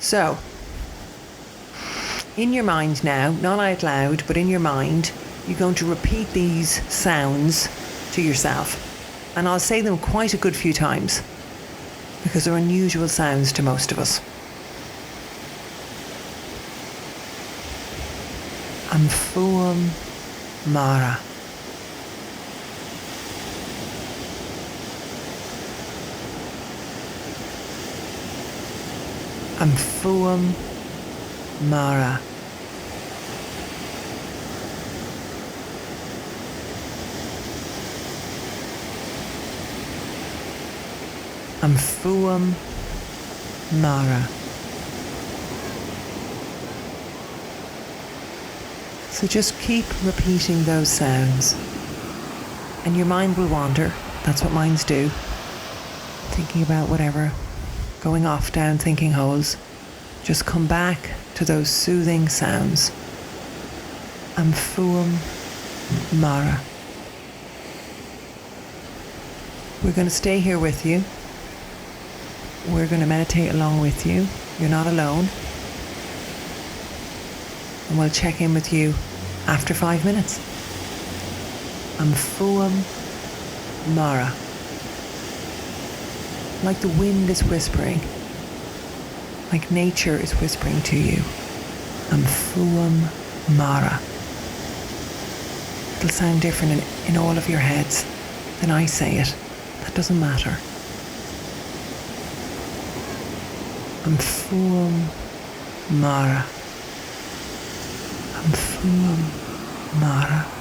So, in your mind now, not out loud, but in your mind, you're going to repeat these sounds to yourself. And I'll say them quite a good few times because they're unusual sounds to most of us. Am fuam mara. Am fuam mara. Am fuam mara. So just keep repeating those sounds. And your mind will wander. That's what minds do. Thinking about whatever. Going off down thinking holes. Just come back to those soothing sounds. Am fuam mara. We're going to stay here with you. We're going to meditate along with you. You're not alone. And we'll check in with you after 5 minutes. Am fuam mara. Like the wind is whispering. Like nature is whispering to you. Am fuam mara. It'll sound different in all of your heads than I say it. That doesn't matter. Am fuam mara. Am fuam mara.